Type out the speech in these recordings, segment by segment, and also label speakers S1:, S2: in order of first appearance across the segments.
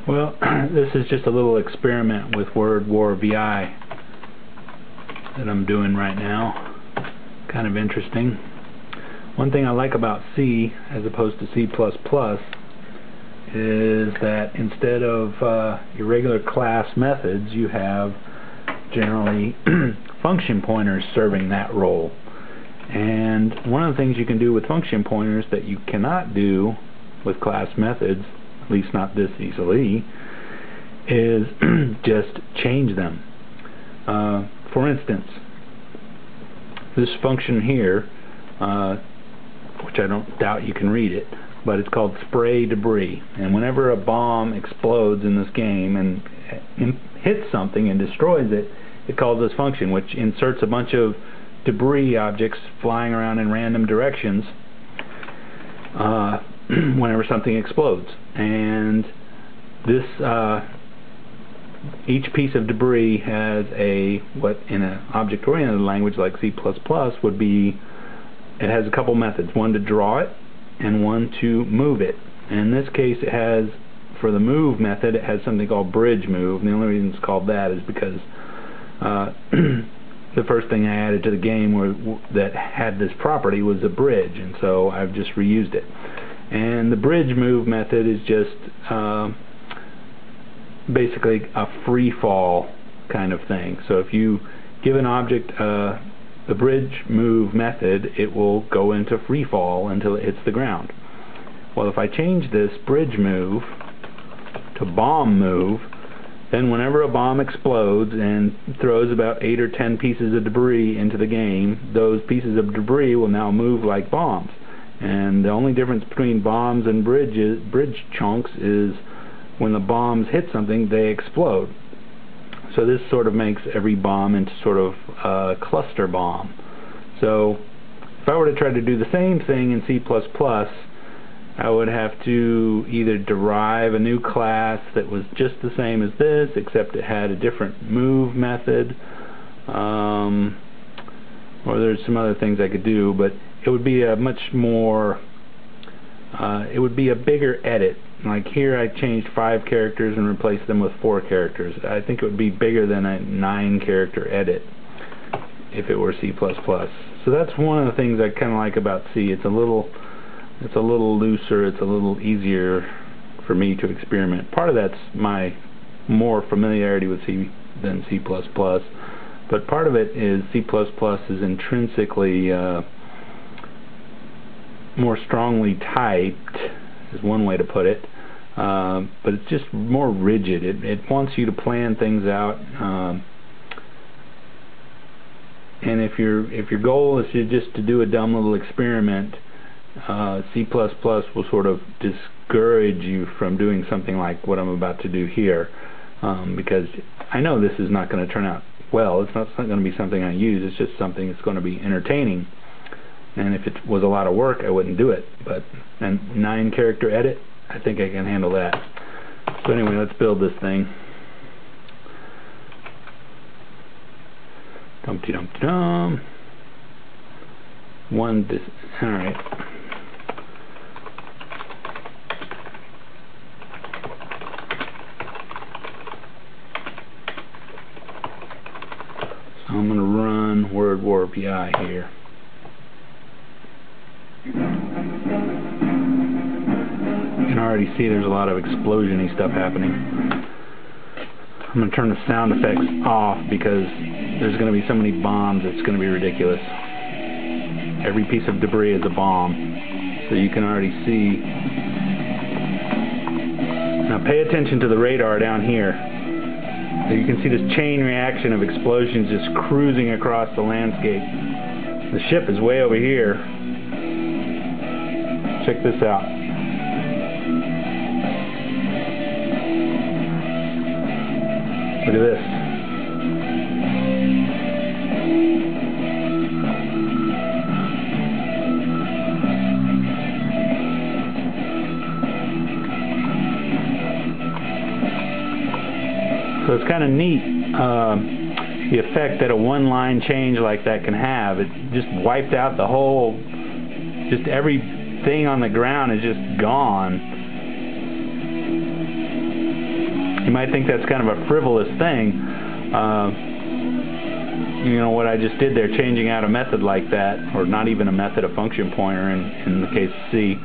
S1: Well, this is just a little experiment with Word War VI that I'm doing right now. Kind of interesting. One thing I like about C as opposed to C++ is that instead of your regular class methods, you have generally function pointers serving that role. And one of the things you can do with function pointers that you cannot do with class methods, at least not this easily, is just change them. For instance, this function here, which I don't doubt you can read it, but it's called spray debris. And whenever a bomb explodes in this game and hits something and destroys it, it calls this function, which inserts a bunch of debris objects flying around in random directions whenever something explodes. And this each piece of debris has what in an object-oriented language like C++ would be, it has a couple methods, one to draw it and one to move it. And in this case it has, for the move method, it has something called bridge move, and the only reason it's called that is because the first thing I added to the game that had this property was a bridge, and so I've just reused it. And the bridge move method is just basically a free fall kind of thing. So if you give an object the bridge move method, it will go into free fall until it hits the ground. Well, if I change this bridge move to bomb move, then whenever a bomb explodes and throws about 8 or 10 pieces of debris into the game, those pieces of debris will now move like bombs. And the only difference between bombs and bridge chunks is when the bombs hit something, they explode. So this sort of makes every bomb into sort of a cluster bomb. So if I were to try to do the same thing in C++, I would have to either derive a new class that was just the same as this, except it had a different move method, or there's some other things I could do, but it would be a much more, it would be a bigger edit. Like here I changed 5 characters and replaced them with 4 characters. I think it would be bigger than a 9-character edit if it were C++. So that's one of the things I kind of like about C. It's a little looser, it's a little easier for me to experiment. Part of that's my more familiarity with C than C++, but part of it is C++ is intrinsically more strongly typed, is one way to put it, but it's just more rigid. It wants you to plan things out, and if your goal is just to do a dumb little experiment, C++ will sort of discourage you from doing something like what I'm about to do here, because I know this is not going to turn out well. It's not going to be something I use. It's just something that's going to be entertaining. And if it was a lot of work, I wouldn't do it. But a 9-character edit, I think I can handle that. So anyway, let's build this thing. Dumpty dumpty dum. Alright. So I'm going to run Word War VI here. You can already see there's a lot of explosion-y stuff happening. I'm going to turn the sound effects off because there's going to be so many bombs it's going to be ridiculous. Every piece of debris is a bomb, so you can already see. Now pay attention to the radar down here. So you can see this chain reaction of explosions just cruising across the landscape. The ship is way over here. Check this out. Look at this. So it's kind of neat, the effect that a one-line change like that can have. It just wiped out the whole, just everything on the ground is just gone. You might think that's kind of a frivolous thing. You know what I just did there, changing out a method like that, or not even a method, a function pointer in the case of C.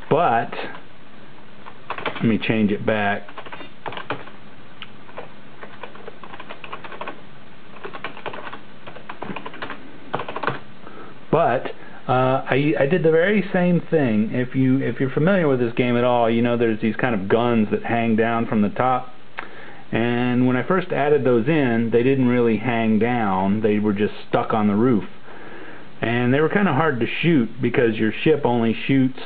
S1: But let me change it back. But I did the very same thing. If you're familiar with this game at all, you know there's these kind of guns that hang down from the top. And when I first added those in, they didn't really hang down. They were just stuck on the roof. And they were kind of hard to shoot because your ship only shoots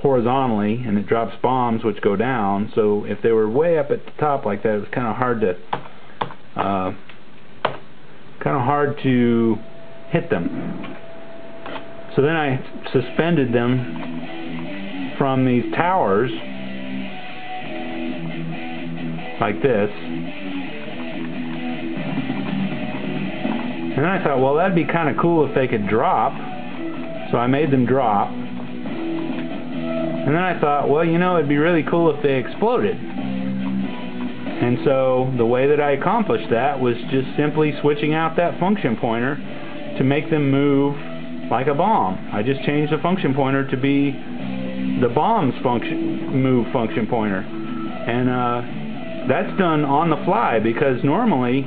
S1: horizontally and it drops bombs which go down. So if they were way up at the top like that, it was kind of hard to hit them. So then I suspended them from these towers like this. And then I thought, well, that'd be kind of cool if they could drop. So I made them drop. And then I thought, well, you know, it'd be really cool if they exploded. And so the way that I accomplished that was just simply switching out that function pointer to make them move like a bomb. I just changed the function pointer to be the bomb's move function pointer. And that's done on the fly, because normally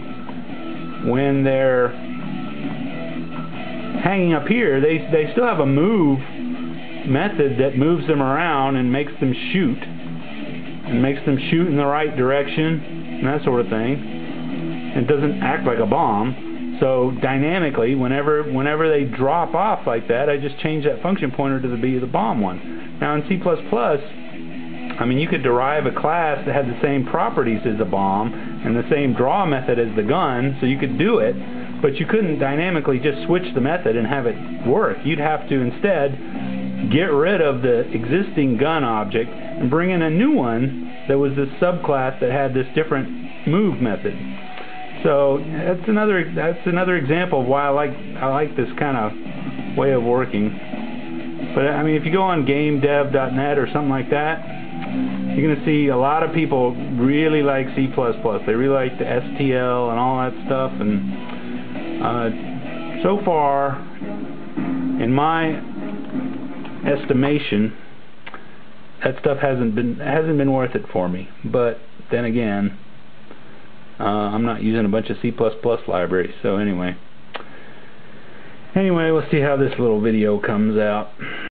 S1: when they're hanging up here, they still have a move method that moves them around and makes them shoot in the right direction and that sort of thing. It doesn't act like a bomb. So dynamically, whenever they drop off like that, I just change that function pointer to be the bomb one. Now in C++, I mean, you could derive a class that had the same properties as a bomb and the same draw method as the gun, so you could do it, but you couldn't dynamically just switch the method and have it work. You'd have to instead get rid of the existing gun object and bring in a new one that was this subclass that had this different move method. So that's another example of why I like this kind of way of working. But I mean, if you go on gamedev.net or something like that, you're going to see a lot of people really like C++. They really like the STL and all that stuff. And so far, in my estimation, that stuff hasn't been worth it for me. But then again, I'm not using a bunch of C++ libraries. So anyway, we'll see how this little video comes out.